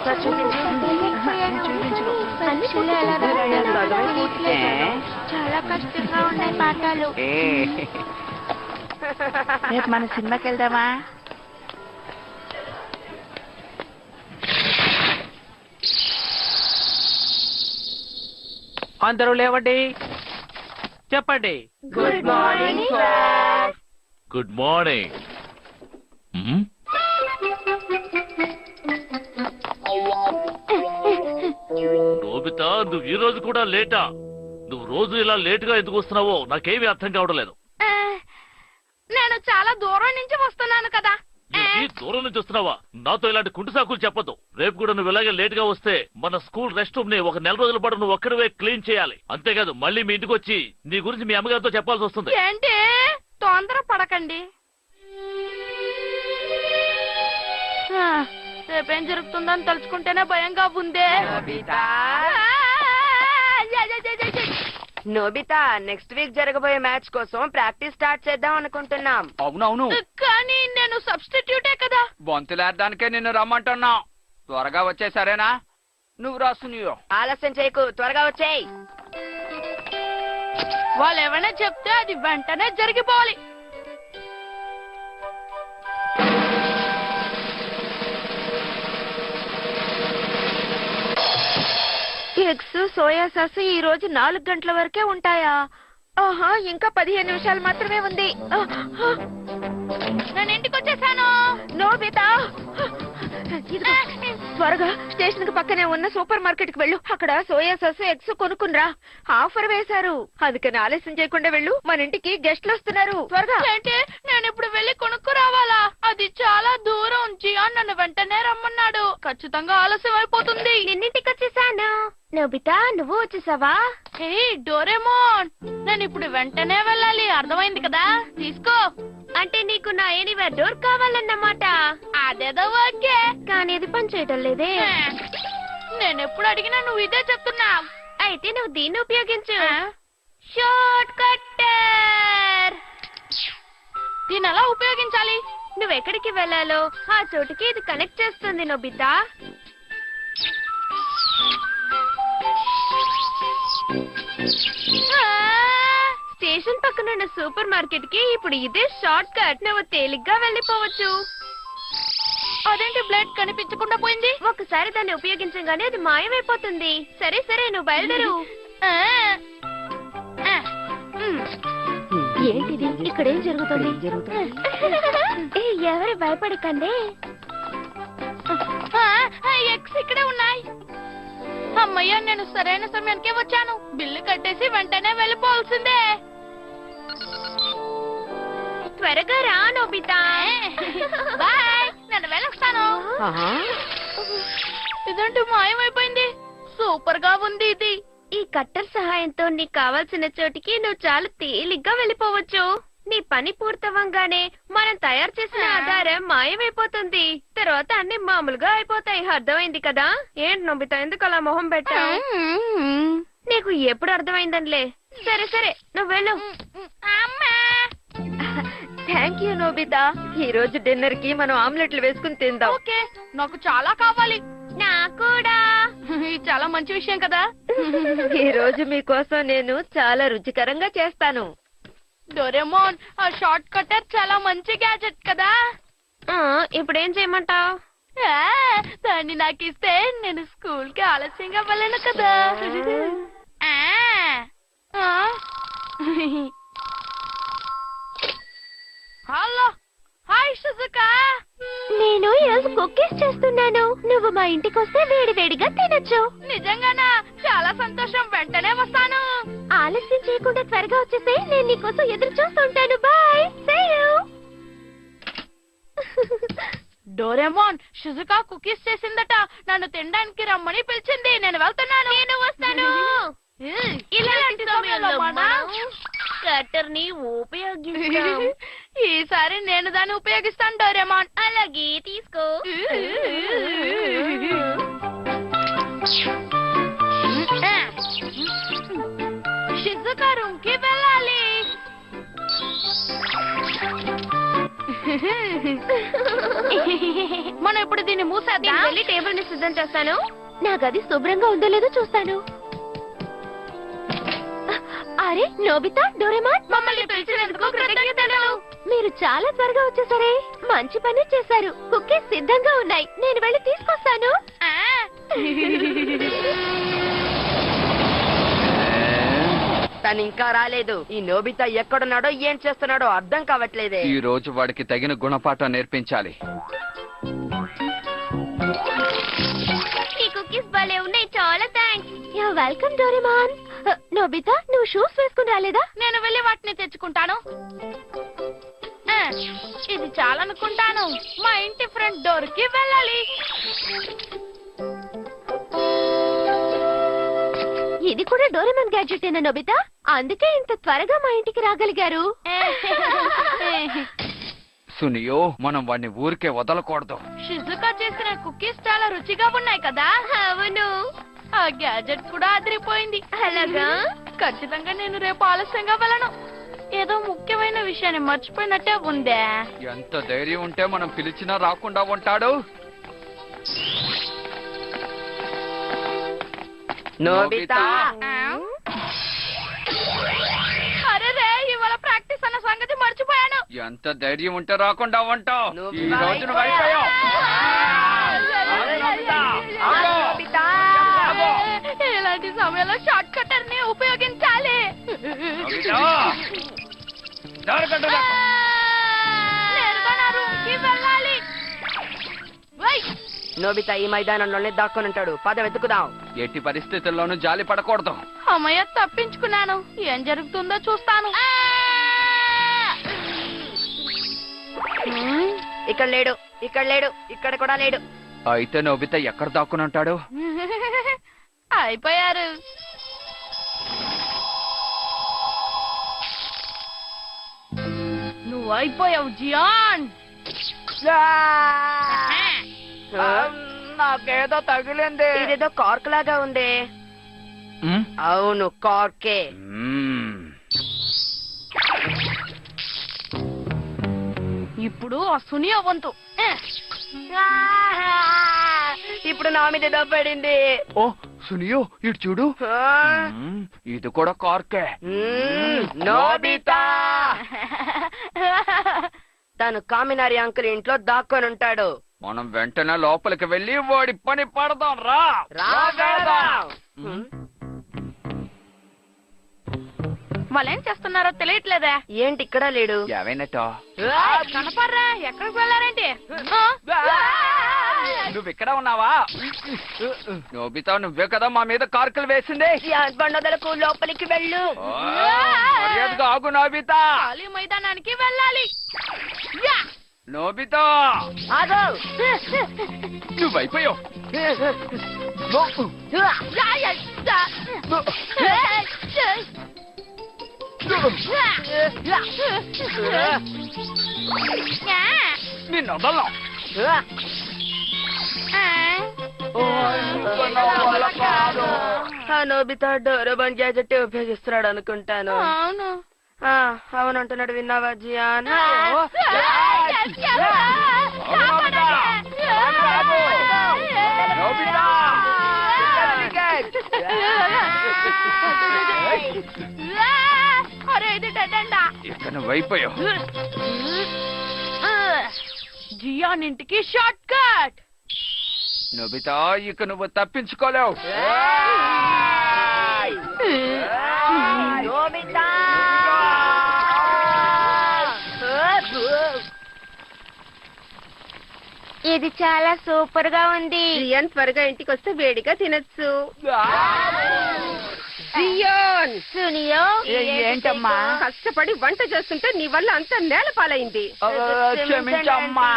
ఒకసారి చూపించు. చాలా కష్టంగా ఉన్నాయి పాఠాలు. రేపు మన సినిమాకి వెళ్దామా? అందరూ లేవండి, చెప్పండి. Good morning sir. Good morning. Nobita, నువ్వు ఈ రోజు కూడా లేటా? నువ్వు రోజు ఇలా లేట్ గా ఎందుకు వస్తున్నావో నాకేమీ అర్థం కావడం లేదు. నేను చాలా దూరం నుంచి వస్తున్నాను కదా. దూరం నుంచి వస్తున్నావా? నాతో ఇలాంటి కుంటి సాకులు చెప్పొద్దు. రేపు కూడా నువ్వు ఇలాగే లేట్ గా వస్తే మన స్కూల్ రెస్ట్ రూమ్ ని ఒక నెల రోజుల పాటు నువ్వు ఒక్కడివే క్లీన్ చేయాలి. అంతేకాదు మళ్ళీ మీ ఇంటికి వచ్చి నీ గురించి మీ అమ్మగారితో చెప్పాల్సి వస్తుంది. ఏంటి తొందర పడకండి. రేపేం జరుగుతుందని తలుచుకుంటేనే భయంగా ఉందే. నోబితా, నెక్స్ట్ వీక్ జరగబోయే మ్యాచ్ కోసం ప్రాక్టీస్ స్టార్ట్ చేద్దాం అనుకుంటున్నాం. అవునవును, కానీ నేను సబ్స్టిట్యూటే కదా. బొంతులేద్దానికే నిన్ను రమ్మంటున్నా. త్వరగా వచ్చే సరేనా? నువ్వు రాసునియో. ఆలస్యం చేయకు, త్వరగా వచ్చేయ్. వాళ్ళు ఏమైనా చెప్తే అది వెంటనే జరిగిపోవాలి. ఎగ్స్ సోయా సాస్ ఈ రోజు 4 గంటల వరకే ఉంటాయా? ఆహా, ఇంకా 15 నిమిషాలు మాత్రమే ఉంది. నేను ఇంటికి వచ్చేసాను. నోబితా, త్వరగా స్టేషన్ కి పక్కనే ఉన్న సూపర్ మార్కెట్ కి వెళ్ళు. అక్కడ సోయా సాస్ ఎగ్స్ కొనుక్కునరా. ఆఫర్ వేశారు, అందుకని ఆలస్యం చేయకుండా వెళ్ళు. మన ఇంటికి గెస్ట్లు వస్తున్నారు. త్వరగా. ఏంటి, నేను ఇప్పుడు వెళ్ళి కొనుక్కురావాలా? అది చాలా దూరం. జియాన్ నన్ను వెంటనే రమ్మన్నాడు. ఖచ్చితంగా ఆలస్యం అయిపోతుంది. నిన్నింటికి వచ్చేసాను. నోబితా, నువ్వు వచ్చేసావా? హే డోరేమోన్, నేను ఇప్పుడు వెంటనే వెళ్ళాలి. అర్థమైంది కదా? తీసుకో. అంటే నీకు నా ఎనీవేర్ డోర్ కావాలన్నమాట. అదేదో ఓకే, కానీ ఇది పని చేయటం లేదే. నేను ఎప్పుడు అడిగినా నువ్వు ఇదే చెప్తున్నావు. అయితే నువ్వు దీన్ని ఉపయోగించు. Short cutter. దీన్ని ఎలా ఉపయోగించాలి? నువ్వెక్కడికి వెళ్ళాలో ఆ చోటుకి ఇది కనెక్ట్ చేస్తుంది నోబితా. స్టేషన్ పక్కనున్న సూపర్ మార్కెట్ కి ఇప్పుడు ఇదే షార్ట్ కట్. నువ్వు తేలిగ్గా వెళ్ళిపోవచ్చు. అదేంటి బ్లడ్ కనిపించకుండా పోయింది? ఒకసారి దాన్ని ఉపయోగించగానే అది మాయమైపోతుంది. సరే సరే, నువ్వు బయలుదేరు. ఏంటిది? ఇక్కడేం జరుగుతుంది? ఎవరు భయపడకండి. ఎగ్స్ ఇక్కడే ఉన్నాయి. అమ్మయ్య, నేను సరైన సమయానికే వచ్చాను. బిల్లు కట్టేసి వెంటనే వెళ్ళిపోవాల్సిందే. త్వరగా రా నోబితా. బాయ్, నేను వెళ్ళొస్తాను. ఇదంటూ మాయమైపోయింది. సూపర్ గా ఉంది ఇది. ఈ కట్టర్ సహాయంతో నీకు కావాల్సిన చోటికి నువ్వు చాలా తేలిగ్గా వెళ్ళిపోవచ్చు. నీ పని పూర్తవంగానే మనం తయారు చేసిన ఆధారం మాయమైపోతుంది. తర్వాత అన్ని మామూలుగా అయిపోతాయి. అర్థమైంది కదా? ఏంటి నోబితా, ఎందుకు అలా మొహం పెట్టావు? నీకు ఎప్పుడు అర్థమైందనిలే. సరే సరే, నువ్వు వెళ్ళు. Thank you Nobita. ఈ రోజు డిన్నర్ కి మనం ఆమ్లెట్లు వేసుకుని తిందాం. ఓకే, నాకు చాలా కావాలి. నాకు కూడా. ఇది చాలా మంచి విషయం కదా. ఈ రోజు మీకోసం నేను చాలా రుచికరంగా చేస్తాను. డోరేమోన్, ఆ షార్ట్ కట్టర్ చాలా మంచి గ్యాజెట్ కదా. ఇప్పుడేం చేయమంటావు? దాన్ని నాకు ఇస్తే నేను స్కూల్ కి ఆలస్యంగా వెళ్ళను కదా. Hello, hi Shizuka. నేను ఈరోజు కుకీస్ చేస్తున్నాను. నువ్వు మా ఇంటికి వస్తే వేడి వేడిగా తినొచ్చు. నిజంగానా? చాలా సంతోషం. వెంటనే వస్తాను. ఆలస్యం చేయకుండా త్వరగా వచ్చేసే. నేను నీకోసం ఎదురు చూస్తుంటాను. Bye. See you. Doraemon, Shizuka cookies చేసిందట. నన్ను తినడానికి రమ్మని పిలిచింది. నేను వెళ్తున్నాను. నేను వస్తాను. ఇలాంటి సమయంలో మనం కట్టర్ ని ఉపయోగిస్తాం. ఈసారి నేను దాన్ని ఉపయోగిస్తాను డోరేమోన్. అలాగే, తీసుకో. షిజుకా రూమ్ కి వెళ్ళాలి. మనం ఇప్పుడు దీన్ని మూసేద్దాం. వెళ్ళి టేబుల్ ని సిద్ధం చేస్తాను. నా గది శుభ్రంగా ఉందో లేదో చూస్తాను. అరే నోబితా, డోరేమాన్, మమ్మల్ని పిలిచినందుకు కృతజ్ఞతలు. మీరు చాలా త్వరగా వచ్చేసరే. మంచి పని చేశారు. కుకీస్ సిద్ధంగా ఉన్నాయి. నేను వెళ్ళి తీసుకొస్తాను. తను ఇంకా రాలేదు. ఈ నోబితా ఎక్కడున్నాడో ఏం చేస్తున్నాడో అర్థం కావట్లేదే. ఈ రోజు వాడికి తగిన గుణపాఠం నేర్పించాలి. ఈ కుకీస్ భలే ఉన్నాయి. చాలా thanks. You welcome Doraemon. Nobita, నువ్వు షూస్ వేసుకుని రాలేదా? నేను వెళ్ళి వాటిని తెచ్చుకుంటాను. ఇది చాలనుకుంటాను. మా ఇంటి ఫ్రంట్ డోర్ కి వెళ్ళాలి. ఇది కూడా డోరేమాన్ గ్యాడ్జెటేనా నోబితా? అందుకే ఇంత త్వరగా మా ఇంటికి రాగలిగారు. సునియో, మనం వాడిని ఊరికే వదలకూడదు. షిజుకా చేసిన కుకీస్ చాలా రుచిగా ఉన్నాయి కదా? అవును. ఆ గ్యాడ్జెట్ కూడా అదిరిపోయింది. అలాగా? ఖచ్చితంగా నేను రేపు ఆలస్యంగా వెళ్ళను. ఏదో ముఖ్యమైన విషయాన్ని మర్చిపోయినట్టే ఉందే. ఎంత ధైర్యం ఉంటే మనం పిలిచినా రాకుండా ఉంటాడు. నోబితా, అరే రే, ఇవాళ ప్రాక్టీస్ అన్న సంగతి మర్చిపోయాను. ఎంత ధైర్యం ఉంటే రాకుండా ఉంటావు. నువ్వు ఈ రోజు నువ్వు అయిపోయావు. నోబితా. ఇలాంటి సమయంలో షార్ట్ కట్టర్ ని ఉపయోగించాలి. నేరుగా నా రూమ్ కి వెళ్ళాలి. నోబితా ఈ మైదానంలోనే దాక్కొని ఉంటాడు. పద వెతుకుదాం. ఎట్టి పరిస్థితుల్లోనూ జాలి పడకూడదు. అమ్మయ్య, తప్పించుకున్నాను. ఏం జరుగుతుందో చూస్తాను. ఇక్కడ లేడు, ఇక్కడ లేడు, ఇక్కడ కూడా లేడు. అయితే నోబితా ఎక్కడ దాక్కుని ఉంటాడు? అయిపోయారు. నువ్వు అయిపోయావు జియాన్. నాకేదో తగిలింది. ఇదేదో కార్క్ లాగా ఉంది. అవును, కార్కే. ఇప్పుడు ఆ సునియో వంతు. ఇప్పుడు నా మీద ఏదో పడింది. ఓ సునియో, ఇటు చూడు. ఇది కూడా కార్కే. నోబితా తను కామినారి అంకుల్ ఇంట్లో దాక్కొని ఉంటాడు. మనం వెంటనే లోపలికి వెళ్ళి వాడి పని పడదాం. రా వెళ్దాం. వాళ్ళేం చేస్తున్నారో తెలియట్లేదా? ఏంటి ఇక్కడ లేడు? ఏమైనట్టో కనపర్రా, ఎక్కడికి వెళ్ళారేంటి? నువ్వు ఇక్కడ ఉన్నావా? నోబితా, నువ్వే కదా మా మీద కార్కులు వేసింది. బండదలకు లోపలికి వెళ్ళు. మర్యాదగా ఆగు నోబితా. ఖాళీ మైదానానికి వెళ్ళాలి. నోబితా, ఆగు. నువ్వైపోయావు. నిన్ను వదలను. నోబితా డోరేమాన్ గ్యాజెట్ ఉపయోగిస్తున్నాడు అనుకుంటాను. అవును. అవునంటున్నాడు. విన్నావా జియాన్? అరే ఇది డెడ్. ఇక నువ్వైపోయావు. జియాన్ ఇంటికి షార్ట్ కట్. నోబితా, ఇక నువ్వు తప్పించుకోలేవు. నోబితా, ఇది చాలా సూపర్ గా ఉంది. జియాన్ త్వరగా ఇంటికి వస్తే వేడిగా తినచ్చు. జియాన్, సునియో, ఏంటమ్మా? కష్టపడి వంట చేస్తుంటే నీ వల్ల అంత నేల పాలైంది. క్షమించమ్మా.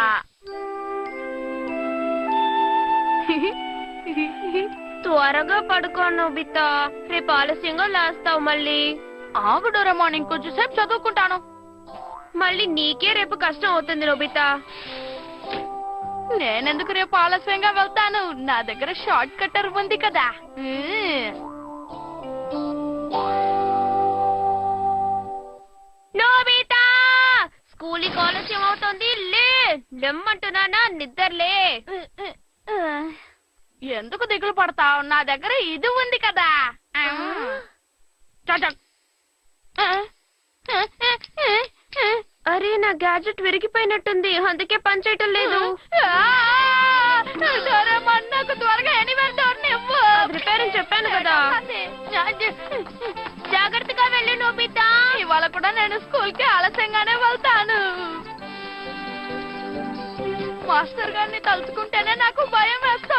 త్వరగా పడుకో నోబితా, రేపు ఆలస్యంగా లేస్తావు మళ్ళీ. ఆగు డోరేమాన్, ఇంకొంచెం సేపు చదువుకుంటాను. మళ్ళీ నీకే రేపు కష్టం అవుతుంది నోబితా. నేనెందుకు రేపు ఆలస్యంగా వెళ్తాను? నా దగ్గర షార్ట్ కట్టర్ ఉంది కదా. నోబితా, స్కూల్కి ఆలస్యం అవుతుంది. లెమ్మంటున్నానా నిద్రలే. ఎందుకు దిగులు పడతావు? నా దగ్గర ఇది ఉంది కదా. అరే నా గ్యాజెట్ విరిగిపోయినట్టుంది, అందుకే పనిచేయటం లేదు. నాకు త్వరగా ఎనీవేర్ డోర్ నివ్వు. రిపేర్ అని చెప్పాను కదా. జాగ్రత్తగా వెళ్ళి నోబితా. ఇవాళ కూడా నేను స్కూల్ కి ఆలస్యంగానే వెళ్తాను. మాస్టర్ గారిని తలుచుకుంటేనే నాకు భయం వేస్తుంది.